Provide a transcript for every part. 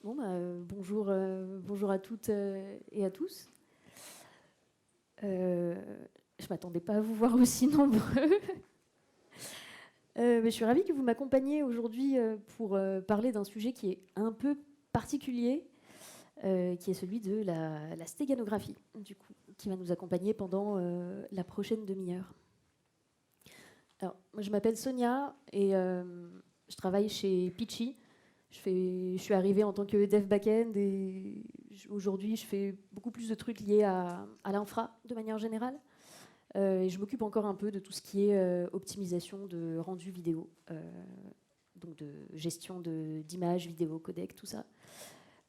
Bonjour à toutes et à tous. Je ne m'attendais pas à vous voir aussi nombreux. Mais je suis ravie que vous m'accompagniez aujourd'hui pour parler d'un sujet qui est un peu particulier, qui est celui de la stéganographie, du coup, qui va nous accompagner pendant la prochaine demi-heure. Alors, moi, je m'appelle Sonia et je travaille chez Pitchy. Je suis arrivée en tant que dev backend et aujourd'hui je fais beaucoup plus de trucs liés à l'infra de manière générale. Et je m'occupe encore un peu de tout ce qui est optimisation de rendu vidéo, donc de gestion d'images, vidéo, codec, tout ça.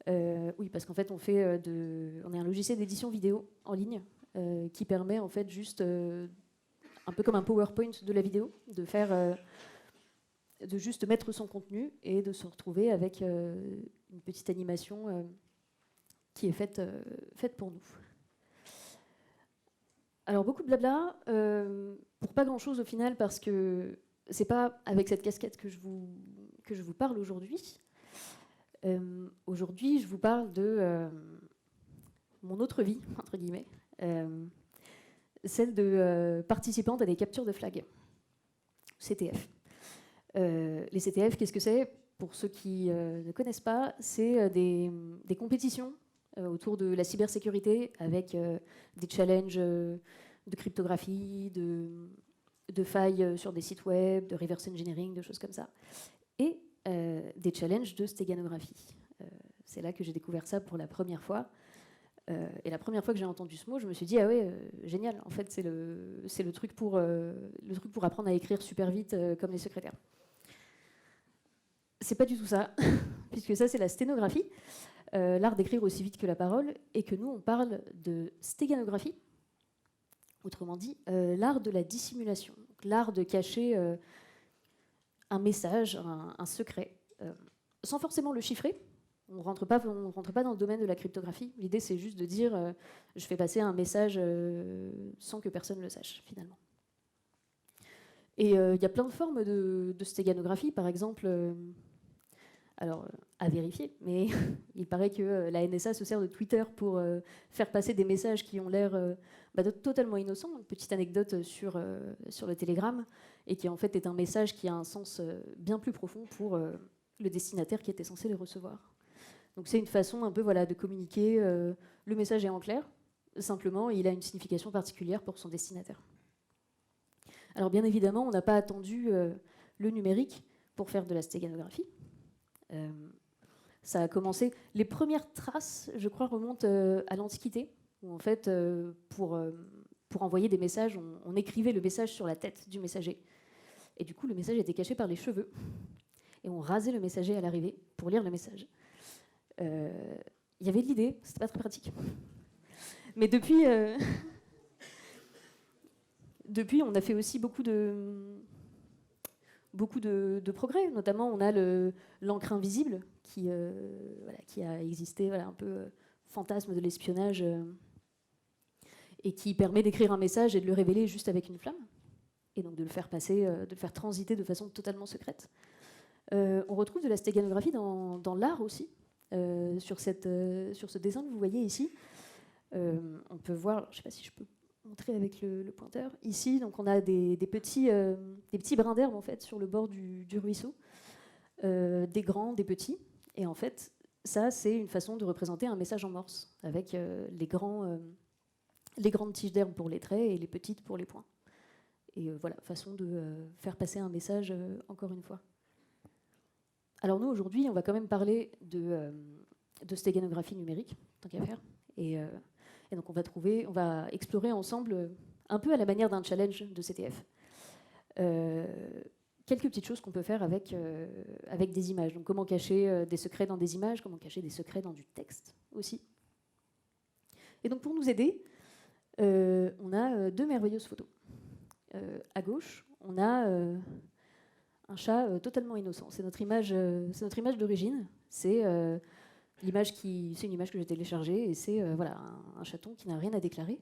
Oui, parce qu'en fait on est un logiciel d'édition vidéo en ligne qui permet en fait juste un peu comme un PowerPoint de la vidéo, de juste mettre son contenu et de se retrouver avec une petite animation qui est faite pour nous. Alors beaucoup de blabla, pour pas grand-chose au final, parce que c'est pas avec cette casquette que je vous parle aujourd'hui. Aujourd'hui, je vous parle de mon autre vie, entre guillemets, celle de participante à des captures de flag, CTF. Les CTF, qu'est-ce que c'est? Pour ceux qui ne connaissent pas, c'est des compétitions autour de la cybersécurité avec des challenges de cryptographie, de failles sur des sites web, de reverse engineering, de choses comme ça. Et des challenges de stéganographie. C'est là que j'ai découvert ça pour la première fois. Et la première fois que j'ai entendu ce mot, je me suis dit, ah ouais, génial, en fait, c'est le truc pour apprendre à écrire super vite comme les secrétaires. C'est pas du tout ça, puisque ça, c'est la sténographie, l'art d'écrire aussi vite que la parole, et que nous, on parle de stéganographie, autrement dit, l'art de la dissimulation, l'art de cacher un message, un secret, sans forcément le chiffrer. On ne rentre pas dans le domaine de la cryptographie. L'idée, c'est juste de dire, je fais passer un message sans que personne le sache, finalement. Et il y a plein de formes de stéganographie, par exemple... Alors, à vérifier, mais il paraît que la NSA se sert de Twitter pour faire passer des messages qui ont l'air totalement innocents. Une petite anecdote sur le Telegram, et qui en fait est un message qui a un sens bien plus profond pour le destinataire qui était censé les recevoir. Donc c'est une façon un peu de communiquer. Le message est en clair, simplement il a une signification particulière pour son destinataire. Alors bien évidemment, on n'a pas attendu le numérique pour faire de la stéganographie. Ça a commencé. Les premières traces, je crois, remontent à l'Antiquité, où en fait, pour envoyer des messages, on écrivait le message sur la tête du messager. Et du coup, le message était caché par les cheveux. Et on rasait le messager à l'arrivée pour lire le message. Il y avait de l'idée, c'était pas très pratique. Mais depuis, on a fait aussi beaucoup de progrès. Notamment, on a l'encre invisible qui a existé, un peu fantasme de l'espionnage, et qui permet d'écrire un message et de le révéler juste avec une flamme, et donc de le faire passer, de le faire transiter de façon totalement secrète. On retrouve de la stéganographie dans l'art aussi, sur ce dessin que vous voyez ici. On peut voir, je ne sais pas si je peux montrer avec le pointeur. Ici, donc, on a des petits brins d'herbe en fait, sur le bord du ruisseau, des grands, des petits. Et en fait, ça, c'est une façon de représenter un message en morse, avec les grandes tiges d'herbe pour les traits et les petites pour les points. Et voilà, façon de faire passer un message encore une fois. Alors nous, aujourd'hui, on va quand même parler de stéganographie numérique, tant qu'à faire. Et donc on va explorer ensemble, un peu à la manière d'un challenge de CTF, quelques petites choses qu'on peut faire avec des images. Donc comment cacher des secrets dans des images, comment cacher des secrets dans du texte aussi. Et donc pour nous aider, on a deux merveilleuses photos. À gauche, on a un chat totalement innocent. C'est notre image d'origine. C'est une image que j'ai téléchargée, et c'est un chaton qui n'a rien à déclarer.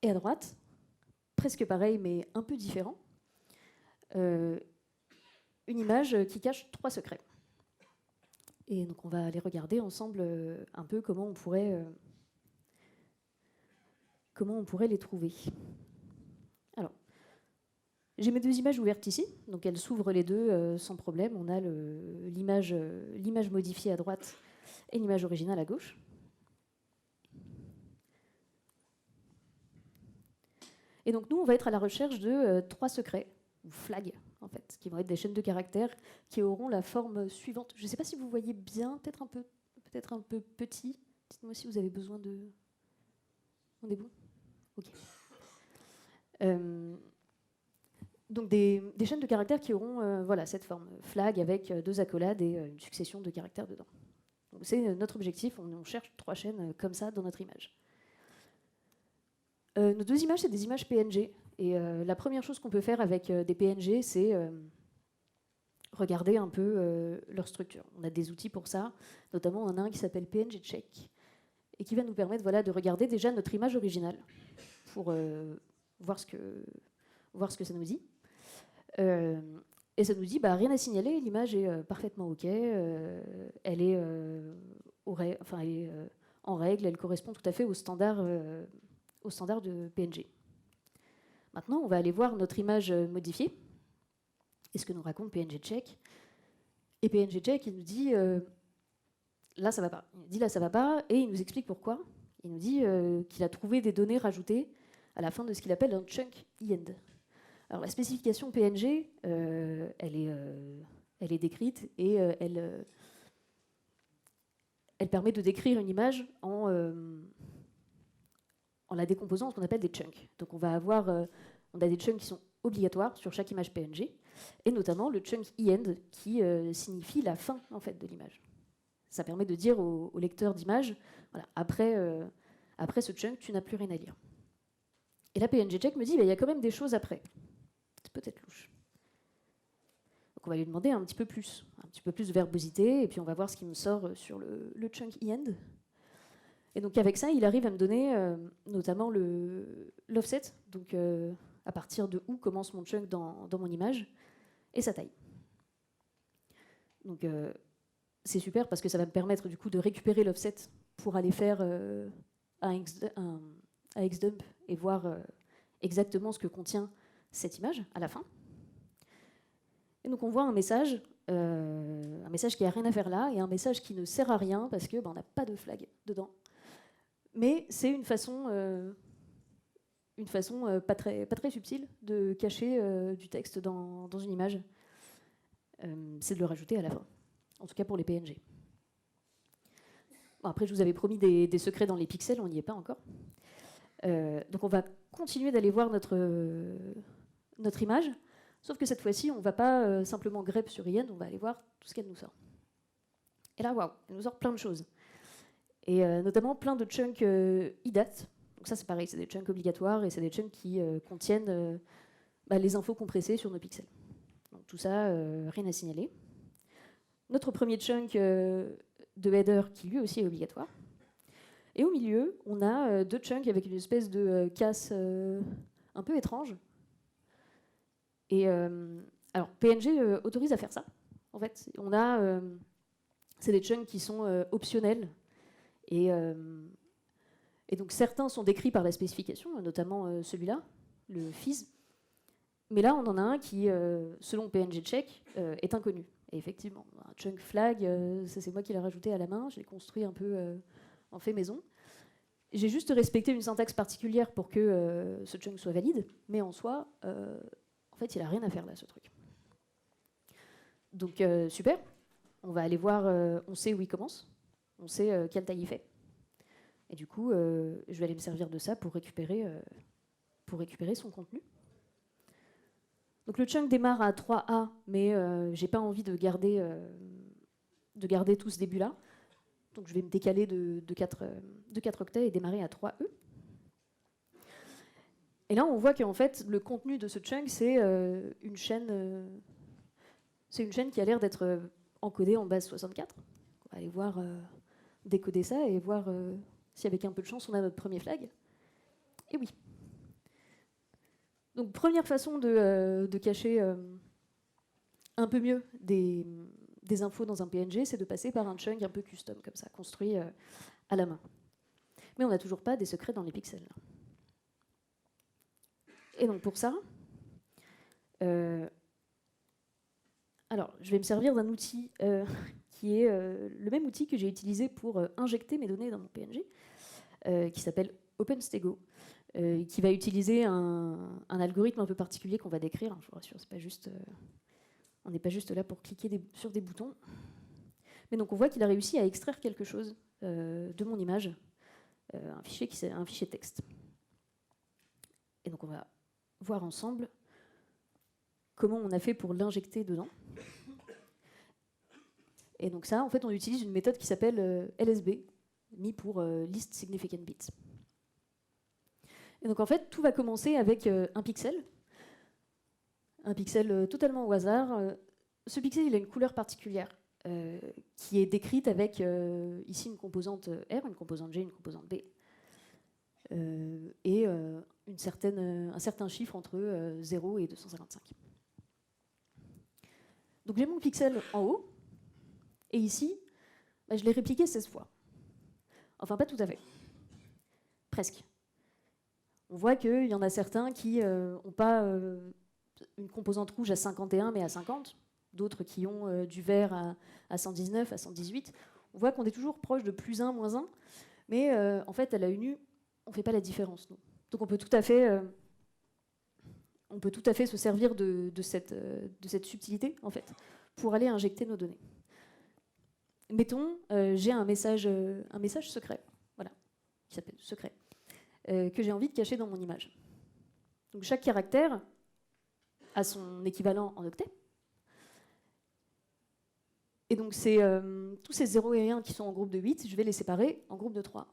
Et à droite, presque pareil mais un peu différent, une image qui cache 3 secrets. Et donc on va aller regarder ensemble un peu comment on pourrait les trouver. Alors, j'ai mes deux images ouvertes ici, donc elles s'ouvrent les deux sans problème. On a l'image modifiée à droite et l'image originale à gauche. Et donc nous, on va être à la recherche de 3 secrets, ou flags, en fait, qui vont être des chaînes de caractères qui auront la forme suivante. Je ne sais pas si vous voyez bien, peut-être un peu petit. Dites-moi si vous avez besoin de... On est bon ? Ok. Donc des chaînes de caractères qui auront voilà, cette forme, flag avec 2 accolades et une succession de caractères dedans. Donc c'est notre objectif, on cherche 3 chaînes comme ça dans notre image. Nos 2 images, c'est des images PNG. Et la première chose qu'on peut faire avec des PNG, c'est regarder un peu leur structure. On a des outils pour ça, notamment on en a un qui s'appelle PNG Check, et qui va nous permettre voilà, de regarder déjà notre image originale pour voir ce que ça nous dit. Et ça nous dit, rien à signaler, l'image est parfaitement OK, elle est en règle, elle correspond tout à fait au standard de PNG. Maintenant, on va aller voir notre image modifiée, et ce que nous raconte PNG Check. Et PNG Check, il nous dit, là ça va pas. Il dit là ça va pas, et il nous explique pourquoi. Il nous dit qu'il a trouvé des données rajoutées à la fin de ce qu'il appelle un chunk end. Alors la spécification PNG, elle est décrite et elle permet de décrire une image en la décomposant en ce qu'on appelle des chunks. Donc on a des chunks qui sont obligatoires sur chaque image PNG, et notamment le chunk end qui signifie la fin en fait de l'image. Ça permet de dire au lecteur d'image, voilà, après ce chunk, tu n'as plus rien à lire. Et là, PNG Check me dit, il y a quand même des choses après. C'est peut-être louche. Donc on va lui demander un petit peu plus de verbosité, et puis on va voir ce qui me sort sur le chunk end. Et donc avec ça, il arrive à me donner notamment l'offset, donc à partir de où commence mon chunk dans mon image, et sa taille. Donc c'est super parce que ça va me permettre du coup de récupérer l'offset pour aller faire un xdump et voir exactement ce que contient cette image à la fin. Et donc on voit un message qui n'a rien à faire là, et un message qui ne sert à rien parce que on n'a pas de flag dedans. Mais c'est une façon pas très subtile de cacher du texte dans une image. C'est de le rajouter à la fin, en tout cas pour les PNG. Bon, après, je vous avais promis des secrets dans les pixels, on n'y est pas encore. Donc on va continuer d'aller voir notre image, sauf que cette fois-ci, on ne va pas simplement grep sur IN, on va aller voir tout ce qu'elle nous sort. Et là, waouh, elle nous sort plein de choses. Et notamment plein de chunks IDAT. Donc ça, c'est pareil, c'est des chunks obligatoires, et c'est des chunks qui contiennent les infos compressées sur nos pixels. Donc tout ça, rien à signaler. Notre premier chunk de header, qui lui aussi est obligatoire. Et au milieu, on a 2 chunks avec une espèce de casse un peu étrange. Et alors, PNG autorise à faire ça. En fait, c'est des chunks qui sont optionnels. Et donc certains sont décrits par la spécification, notamment celui-là, le fizz. Mais là, on en a un qui, selon PNG Check, est inconnu. Et effectivement, un chunk flag, ça c'est moi qui l'ai rajouté à la main, je l'ai construit un peu en fait maison. J'ai juste respecté une syntaxe particulière pour que ce chunk soit valide, mais en soi, en fait, il n'a rien à faire là, ce truc. Donc super, on va aller voir, on sait où il commence, on sait quelle taille il fait. Et du coup, je vais aller me servir de ça pour récupérer son contenu. Donc le chunk démarre à 3A, mais j'ai pas envie de garder tout ce début-là. Donc je vais me décaler de 4 octets et démarrer à 3E. Et là, on voit qu'en fait, le contenu de ce chunk, c'est une chaîne qui a l'air d'être encodée en base 64. On va aller voir décoder ça et voir si avec un peu de chance, on a notre premier flag. Et oui. Donc première façon de cacher un peu mieux des des infos dans un PNG, c'est de passer par un chunk un peu custom, comme ça, construit à la main. Mais on n'a toujours pas des secrets dans les pixels. Et donc pour ça, alors je vais me servir d'un outil qui est le même outil que j'ai utilisé pour injecter mes données dans mon PNG, qui s'appelle OpenStego, qui va utiliser un algorithme un peu particulier qu'on va décrire. Je vous rassure, c'est pas juste, on n'est pas juste là pour cliquer sur des boutons. Mais donc on voit qu'il a réussi à extraire quelque chose de mon image, un fichier texte. Et donc on va voir ensemble comment on a fait pour l'injecter dedans. Et donc ça, en fait, on utilise une méthode qui s'appelle LSB, mis pour Least Significant Bits. Et donc en fait, tout va commencer avec un pixel totalement au hasard. Ce pixel, il a une couleur particulière qui est décrite avec ici une composante R, une composante G, une composante B, et un certain chiffre entre 0 et 255. Donc j'ai mon pixel en haut, et ici, je l'ai répliqué 16 fois. Enfin, pas tout à fait. Presque. On voit qu'il y en a certains qui n'ont pas une composante rouge à 51, mais à 50. D'autres qui ont du vert à 119, à 118. On voit qu'on est toujours proche de plus 1, moins 1. Mais en fait, à l'œil nu, on ne fait pas la différence, nous. Donc on peut tout à fait se servir de cette subtilité, en fait, pour aller injecter nos données. Mettons, j'ai un message secret, voilà, qui s'appelle secret, que j'ai envie de cacher dans mon image. Donc chaque caractère a son équivalent en octets. Et donc tous ces 0 et 1 qui sont en groupe de 8, je vais les séparer en groupe de 3.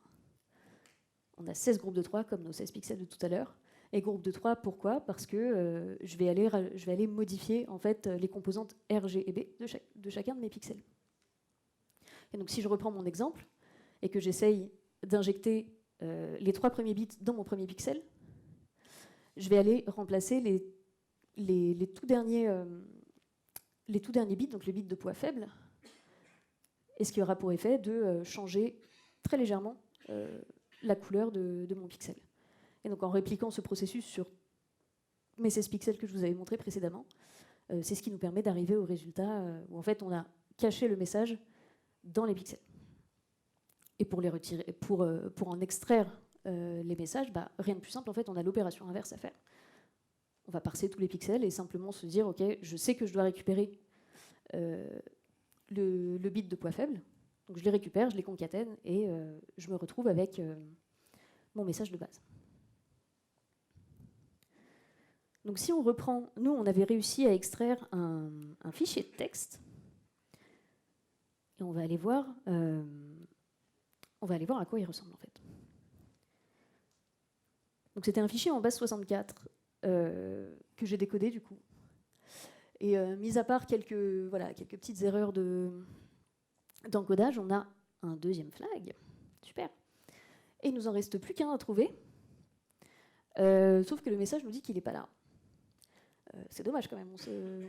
On a 16 groupes de 3, comme nos 16 pixels de tout à l'heure. Et groupe de 3, pourquoi? Parce que je vais aller modifier en fait, les composantes R, G et B de chacun de mes pixels. Et donc si je reprends mon exemple, et que j'essaye d'injecter les 3 premiers bits dans mon premier pixel, je vais aller remplacer les tout derniers bits, donc le bit de poids faible, et ce qui aura pour effet de changer très légèrement la couleur de mon pixel. Et donc en répliquant ce processus sur mes 16 pixels que je vous avais montré précédemment, c'est ce qui nous permet d'arriver au résultat où en fait on a caché le message dans les pixels. Et pour les retirer, pour en extraire les messages, rien de plus simple, en fait on a l'opération inverse à faire. On va parser tous les pixels et simplement se dire, ok, je sais que je dois récupérer le bit de poids faible, donc je les récupère, je les concatène et je me retrouve avec mon message de base. Donc si on reprend, nous on avait réussi à extraire un fichier de texte et on va aller voir à quoi il ressemble en fait. Donc c'était un fichier en base 64 que j'ai décodé du coup. Et mis à part quelques petites erreurs d'encodage, on a un deuxième flag. Super. Et il nous en reste plus qu'un à trouver. Sauf que le message nous dit qu'il n'est pas là. C'est dommage quand même.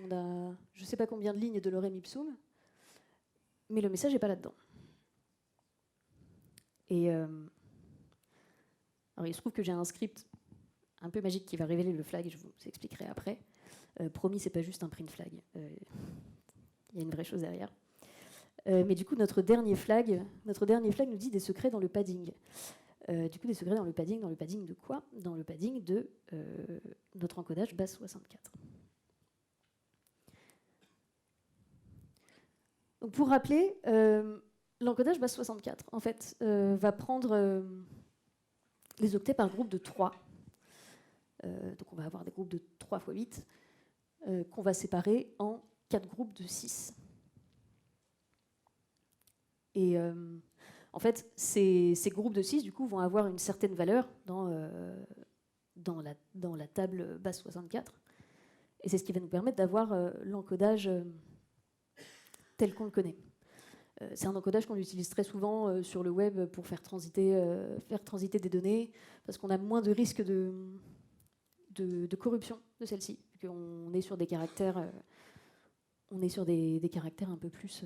On a je ne sais pas combien de lignes de lorem ipsum, mais le message n'est pas là-dedans. Et alors il se trouve que j'ai un script un peu magique qui va révéler le flag, je vous expliquerai après. Promis, c'est pas juste un print flag. Il y a une vraie chose derrière. Mais du coup, notre dernier flag nous dit des secrets dans le padding. Du coup, des secrets dans le padding de quoi? Dans le padding de notre encodage base 64. Donc pour rappeler, l'encodage base 64, en fait, va prendre les octets par groupe de 3. Donc on va avoir des groupes de 3 x 8 qu'on va séparer en 4 groupes de 6. Et en fait, ces groupes de 6, du coup, vont avoir une certaine valeur dans la table base 64. Et c'est ce qui va nous permettre d'avoir l'encodage tel qu'on le connaît. C'est un encodage qu'on utilise très souvent sur le web pour faire transiter des données, parce qu'on a moins de risque de corruption de celle-ci, vu qu'on est sur des caractères on est sur des caractères un peu plus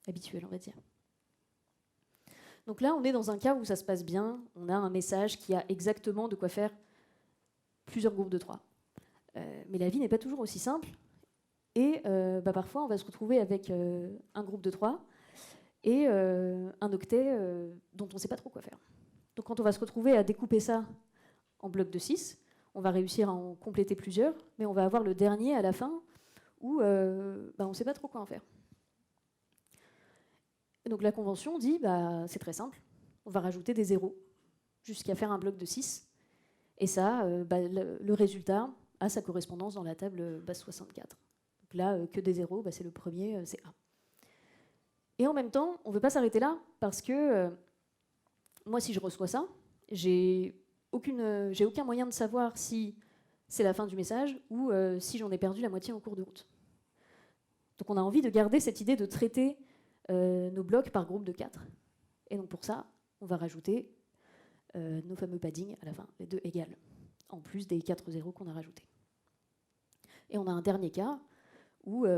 habituels, on va dire. Donc là, on est dans un cas où ça se passe bien. On a un message qui a exactement de quoi faire plusieurs groupes de 3. Mais la vie n'est pas toujours aussi simple. Et parfois, on va se retrouver avec un groupe de 3 et un octet dont on ne sait pas trop quoi faire. Donc quand on va se retrouver à découper ça en blocs de 6, on va réussir à en compléter plusieurs, mais on va avoir le dernier à la fin où on ne sait pas trop quoi en faire. Et donc la convention dit, c'est très simple, on va rajouter des zéros jusqu'à faire un bloc de 6. Et ça, le résultat a sa correspondance dans la table base 64. Donc là, que des zéros, c'est le premier, c'est A. Et en même temps, on ne veut pas s'arrêter là, parce que moi, si je reçois ça, j'ai aucun moyen de savoir si c'est la fin du message ou si j'en ai perdu la moitié en cours de route. Donc on a envie de garder cette idée de traiter nos blocs par groupe de 4. Et donc pour ça, on va rajouter nos fameux paddings à la fin, les 2 égales, en plus des 4 zéros qu'on a rajoutés. Et on a un dernier cas où au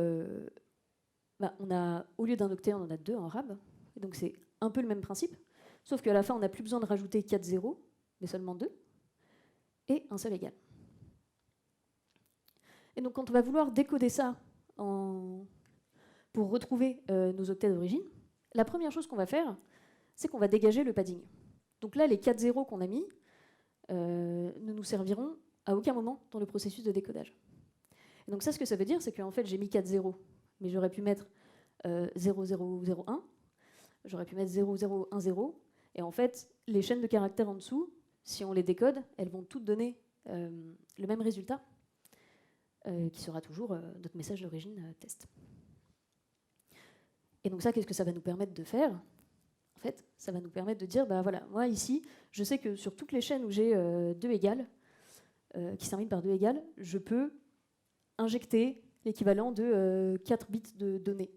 lieu d'un octet, on en a 2 en rab. Et donc c'est un peu le même principe, sauf qu'à la fin, on n'a plus besoin de rajouter 4 zéros, mais seulement 2, et un seul égal. Et donc quand on va vouloir décoder ça pour retrouver nos octets d'origine, la première chose qu'on va faire, c'est qu'on va dégager le padding. Donc là, les 4 zéros qu'on a mis ne nous serviront à aucun moment dans le processus de décodage. Et donc ça, ce que ça veut dire, c'est qu'en fait, j'ai mis 4 zéros, mais j'aurais pu mettre 0001, j'aurais pu mettre 0010, et en fait, les chaînes de caractères en dessous, si on les décode, elles vont toutes donner le même résultat, qui sera toujours notre message d'origine test. Et donc ça, qu'est-ce que ça va nous permettre de faire ? En fait, ça va nous permettre de dire, voilà, moi ici, je sais que sur toutes les chaînes où j'ai 2 égales, qui se terminent par 2 égales, je peux injecter l'équivalent de 4 bits de données.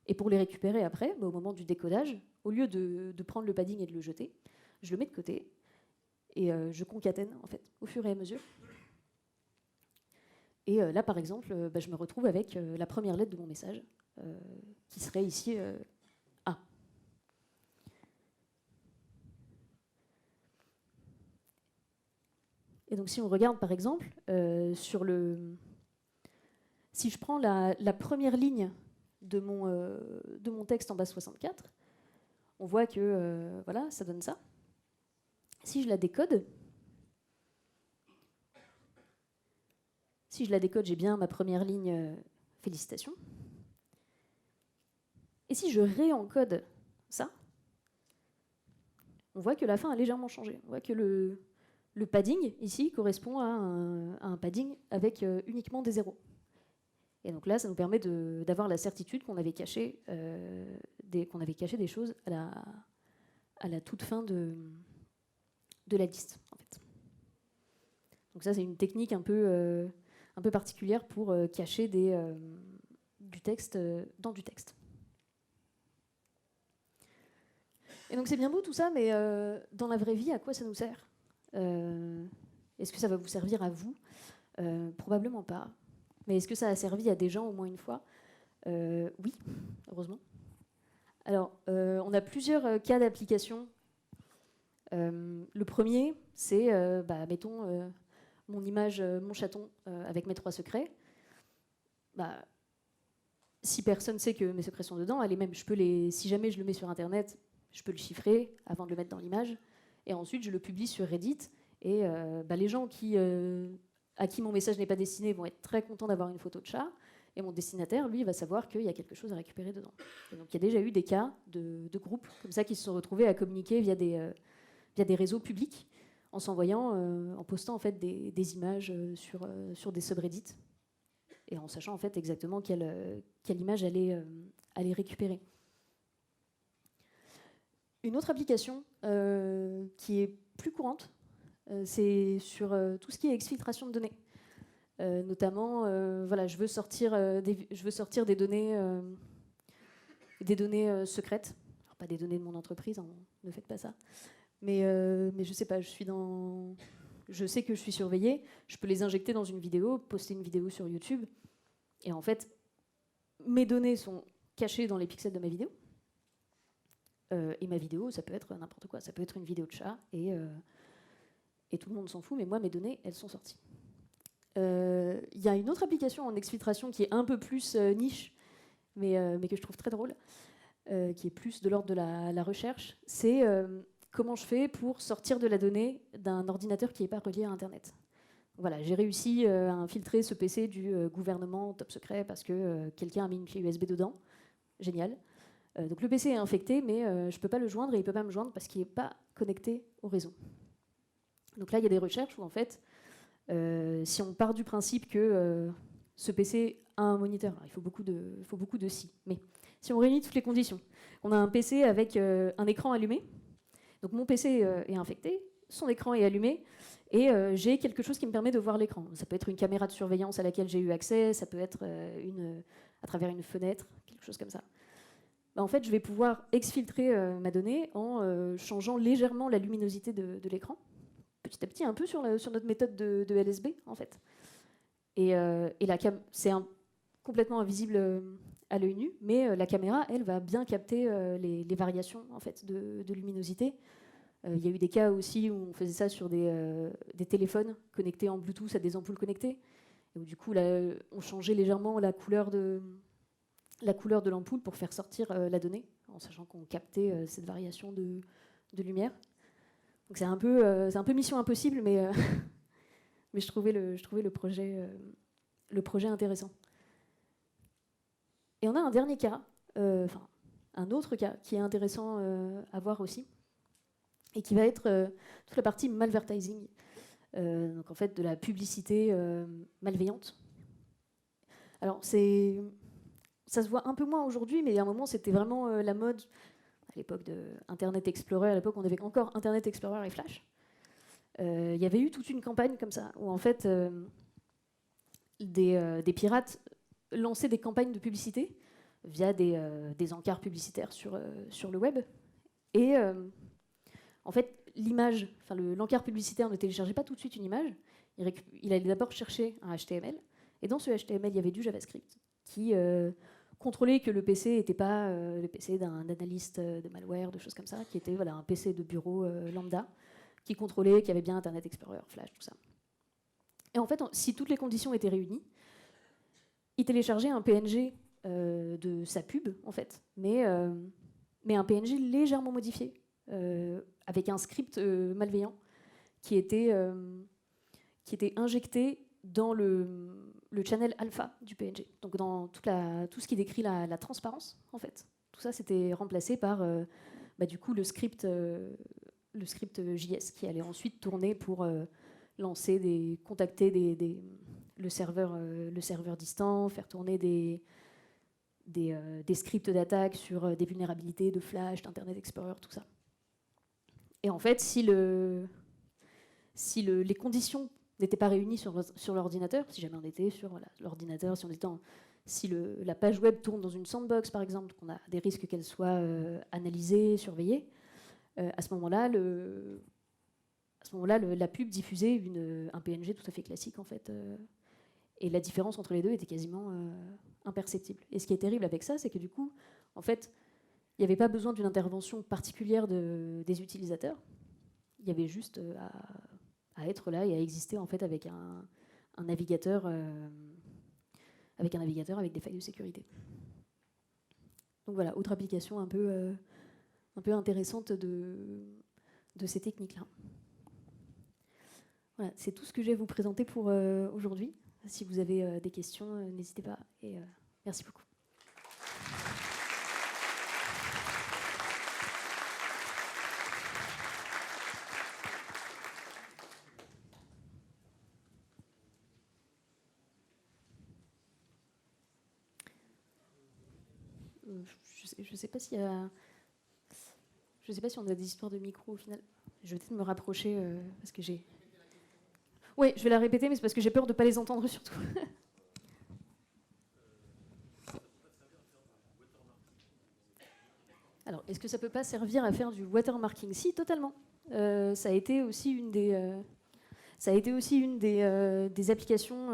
Et pour les récupérer après, au moment du décodage, au lieu de prendre le padding et de le jeter, je le mets de côté et je concatène en fait, au fur et à mesure. Et là, par exemple, je me retrouve avec la première lettre de mon message, qui serait ici A. Et donc si on regarde par exemple, si je prends la première ligne de mon texte en base 64, on voit que voilà, ça donne ça. Si je la décode, j'ai bien ma première ligne, félicitations. Et si je réencode ça, on voit que la fin a légèrement changé. On voit que le padding, ici, correspond à un padding avec uniquement des zéros. Et donc là, ça nous permet d'avoir la certitude qu'on avait caché des choses à la toute fin de la liste, en fait. Donc ça, c'est une technique un peu particulière pour cacher du texte dans du texte. Et donc c'est bien beau tout ça, mais dans la vraie vie, à quoi ça nous sert ? Est-ce que ça va vous servir à vous ? Probablement pas. Mais est-ce que ça a servi à des gens au moins une fois ? Oui, heureusement. Alors, on a plusieurs cas d'application. Le premier, c'est, mettons, mon image, mon chaton, avec mes 3 secrets. Si personne sait que mes secrets sont dedans, si jamais je le mets sur Internet, je peux le chiffrer avant de le mettre dans l'image. Et ensuite, je le publie sur Reddit. Et les gens à qui mon message n'est pas destiné vont être très contents d'avoir une photo de chat. Et mon destinataire, lui, va savoir qu'il y a quelque chose à récupérer dedans. Et donc il y a déjà eu des cas de groupes comme ça qui se sont retrouvés à communiquer via des réseaux publics en s'envoyant, en postant en fait des images sur des subreddits et en sachant en fait exactement quelle image aller récupérer. Une autre application qui est plus courante, c'est sur tout ce qui est exfiltration de données. Notamment, je veux sortir des données secrètes. Alors, pas des données de mon entreprise, hein, ne faites pas ça. Mais je sais pas, je sais que je suis surveillée, je peux les injecter dans une vidéo, poster une vidéo sur YouTube, Et en fait, mes données sont cachées dans les pixels de ma vidéo. Et ma vidéo, ça peut être n'importe quoi. Ça peut être une vidéo de chat et tout le monde s'en fout, mais moi, mes données, elles sont sorties. Il y a une autre application en exfiltration qui est un peu plus niche, mais que je trouve très drôle, qui est plus de l'ordre de la recherche. C'est comment je fais pour sortir de la donnée d'un ordinateur qui n'est pas relié à Internet. Voilà, j'ai réussi à infiltrer ce PC du gouvernement top secret parce que quelqu'un a mis une clé USB dedans. Génial. Donc le PC est infecté, mais je ne peux pas le joindre et il ne peut pas me joindre parce qu'il n'est pas connecté au réseau. Donc là, il y a des recherches où, en fait, si on part du principe que ce PC a un moniteur, alors il faut beaucoup de si, mais si on réunit toutes les conditions, on a un PC avec un écran allumé, donc mon PC est infecté, son écran est allumé, et j'ai quelque chose qui me permet de voir l'écran. Ça peut être une caméra de surveillance à laquelle j'ai eu accès, ça peut être à travers une fenêtre, quelque chose comme ça. En fait, je vais pouvoir exfiltrer ma donnée en changeant légèrement la luminosité de l'écran, petit à petit, un peu sur notre méthode de LSB, en fait. Et c'est complètement invisible à l'œil nu, mais la caméra, elle, va bien capter les variations en fait, de luminosité. Il y a eu des cas aussi où on faisait ça sur des téléphones connectés en Bluetooth à des ampoules connectées, et où du coup, là, on changeait légèrement la couleur de l'ampoule pour faire sortir la donnée, en sachant qu'on captait cette variation de lumière. Donc c'est un peu mission impossible, mais je trouvais le projet intéressant. Et on a un dernier cas, un autre cas qui est intéressant à voir aussi, et qui va être toute la partie malvertising, donc en fait de la publicité malveillante. Alors ça se voit un peu moins aujourd'hui, mais à un moment c'était vraiment la mode. À l'époque de Internet Explorer, à l'époque on avait encore Internet Explorer et Flash. Il y avait eu toute une campagne comme ça, où en fait des pirates lançaient des campagnes de publicité via des encarts publicitaires sur le web. Et en fait, l'image, l'encart publicitaire ne téléchargeait pas tout de suite une image. Il allait d'abord chercher un HTML. Et dans ce HTML, il y avait du JavaScript qui contrôlait que le PC n'était pas le PC d'un analyste de malware, de choses comme ça, qui était un PC de bureau lambda, qui contrôlait qu'il y avait bien Internet Explorer, Flash, tout ça. Et en fait, si toutes les conditions étaient réunies, il téléchargeait un PNG de sa pub, en fait, mais un PNG légèrement modifié, avec un script malveillant qui était injecté dans le channel alpha du PNG. Donc dans tout ce qui décrit la transparence, en fait. Tout ça, c'était remplacé par du coup le script JS qui allait ensuite tourner pour contacter le serveur distant, faire tourner des scripts d'attaque sur des vulnérabilités de Flash, d'Internet Explorer, tout ça. Et en fait, si les conditions n'étaient pas réunies sur l'ordinateur, si jamais on était sur l'ordinateur, si la page web tourne dans une sandbox, par exemple, qu'on a des risques qu'elle soit analysée, surveillée, à ce moment-là, la pub diffusait un PNG tout à fait classique, en fait. Et la différence entre les deux était quasiment imperceptible. Et ce qui est terrible avec ça, c'est que du coup, en fait, il n'y avait pas besoin d'une intervention particulière des utilisateurs. Il y avait juste à être là et à exister en fait avec un navigateur avec des failles de sécurité. Donc voilà, autre application un peu intéressante de ces techniques-là. Voilà, c'est tout ce que je vais vous présenter pour aujourd'hui. Si vous avez des questions, n'hésitez pas. Et merci beaucoup. Je sais pas s'il y a... Je sais pas si on a des histoires de micro au final. Je vais peut-être me rapprocher parce que j'ai... Oui, je vais la répéter, mais c'est parce que j'ai peur de ne pas les entendre surtout. Alors, est-ce que ça ne peut pas servir à faire du watermarking? Si, totalement. Ça a été aussi une des applications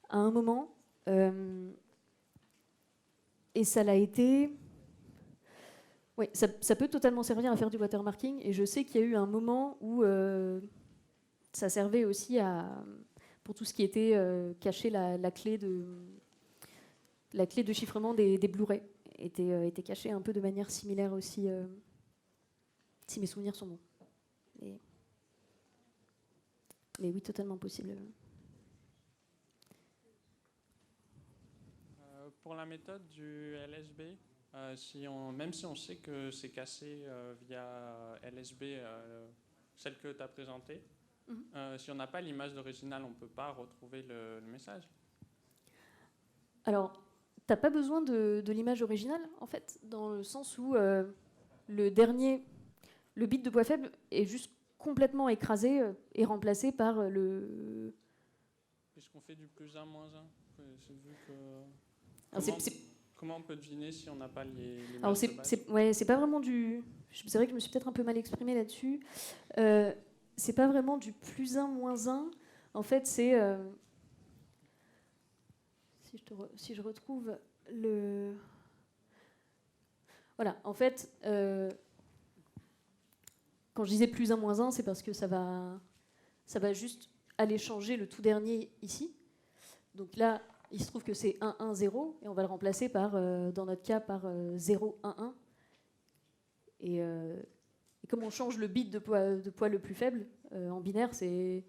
à un moment. Et ça l'a été... Oui, ça peut totalement servir à faire du watermarking. Et je sais qu'il y a eu un moment où ça servait aussi pour tout ce qui était cacher la clé de chiffrement des Blu-ray. Était cachée un peu de manière similaire aussi, si mes souvenirs sont bons. Mais oui, totalement possible. Pour la méthode du LSB, même si on sait que c'est cassé via LSB, celle que tu as présentée, si on n'a pas l'image d'original, on ne peut pas retrouver le message. Alors, tu n'as pas besoin de l'image originale, en fait, dans le sens où le bit de poids faible est juste complètement écrasé et remplacé par le... Puisqu'on fait du plus 1, moins 1, c'est vu que... Comment on peut deviner si on n'a pas l'image de base ? C'est pas vraiment du... C'est vrai que je me suis peut-être un peu mal exprimée là-dessus. C'est pas vraiment du plus 1, moins 1. En fait, c'est... Si je retrouve le... Voilà, en fait, quand je disais plus 1, moins 1, c'est parce que ça va juste aller changer le tout dernier ici. Donc là, il se trouve que c'est 1, 1, 0, et on va le remplacer par, dans notre cas, par 0, 1, 1. Et comme on change le bit de poids le plus faible, en binaire, c'est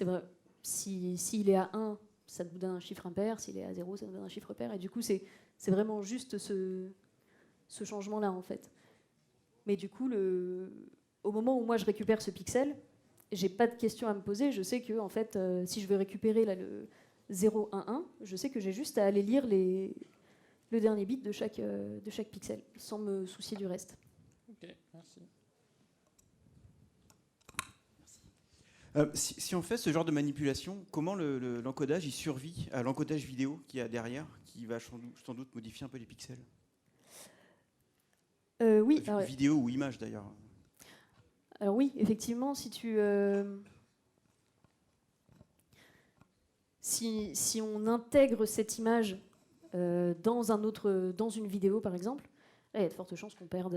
vrai. S'il est à 1, ça nous donne un chiffre impair. S'il est à 0, ça nous donne un chiffre pair. Et du coup, c'est vraiment juste ce changement-là, en fait. Mais du coup, au moment où moi je récupère ce pixel, j'ai pas de question à me poser. Je sais que, en fait, si je veux récupérer là, le 0, 1, 1, je sais que j'ai juste à aller lire le dernier bit de chaque pixel, sans me soucier du reste. Ok, merci. Si on fait ce genre de manipulation, comment l'encodage il survit à l'encodage vidéo qu'il y a derrière, qui va sans doute modifier un peu les pixels? Oui. Vidéo ou image d'ailleurs. Alors oui, effectivement, si on intègre cette image dans une vidéo, par exemple, là, il y a de fortes chances qu'on perde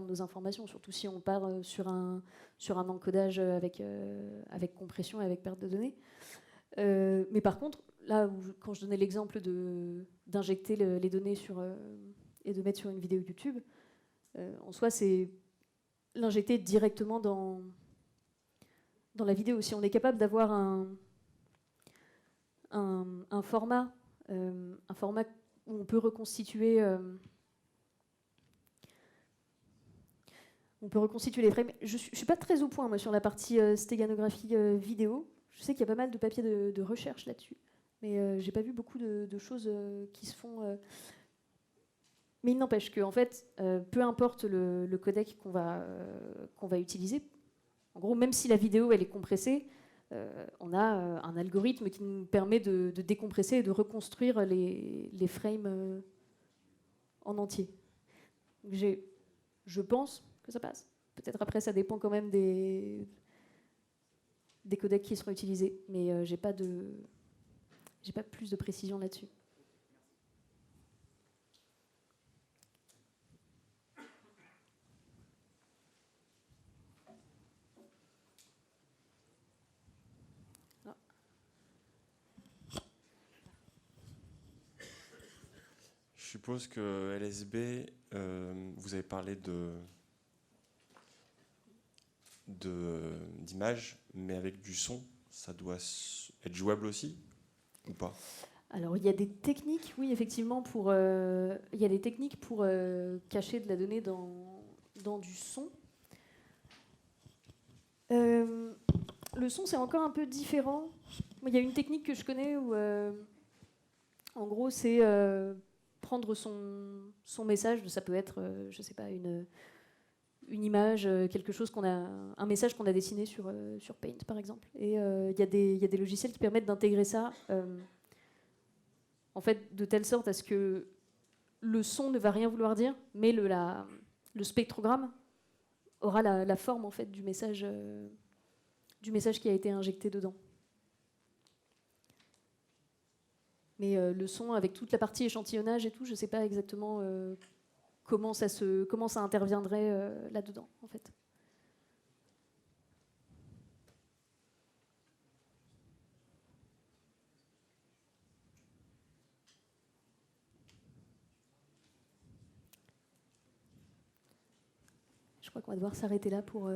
nos informations, surtout si on part sur un encodage avec compression et avec perte de données. Mais par contre, là, quand je donnais l'exemple d'injecter les données et de mettre sur une vidéo YouTube, en soi, c'est l'injecter directement dans la vidéo. Si on est capable d'avoir un format où on peut reconstituer les frames. Je suis pas très au point moi sur la partie stéganographie vidéo. Je sais qu'il y a pas mal de papiers de recherche là-dessus, mais j'ai pas vu beaucoup de choses qui se font. Mais il n'empêche que en fait, peu importe le codec qu'on va utiliser, en gros, même si la vidéo elle est compressée, on a un algorithme qui nous permet de décompresser et de reconstruire les frames en entier. Je pense que ça passe. Peut-être après, ça dépend quand même des codecs qui seront utilisés, mais j'ai pas plus de précision là-dessus. Je suppose que LSB, vous avez parlé d'images, mais avec du son, ça doit être jouable aussi ou pas? Alors il y a des techniques, oui effectivement, il y a des techniques pour cacher de la donnée dans du son. Le son c'est encore un peu différent. Il y a une technique que je connais où en gros c'est prendre son message, ça peut être je sais pas une image, quelque chose un message qu'on a dessiné sur Paint par exemple. Et il y a des logiciels qui permettent d'intégrer ça en fait de telle sorte à ce que le son ne va rien vouloir dire, mais le spectrogramme aura la forme en fait du message qui a été injecté dedans. Mais le son, avec toute la partie échantillonnage et tout, je ne sais pas exactement comment ça interviendrait là-dedans, en fait. Je crois qu'on va devoir s'arrêter là pour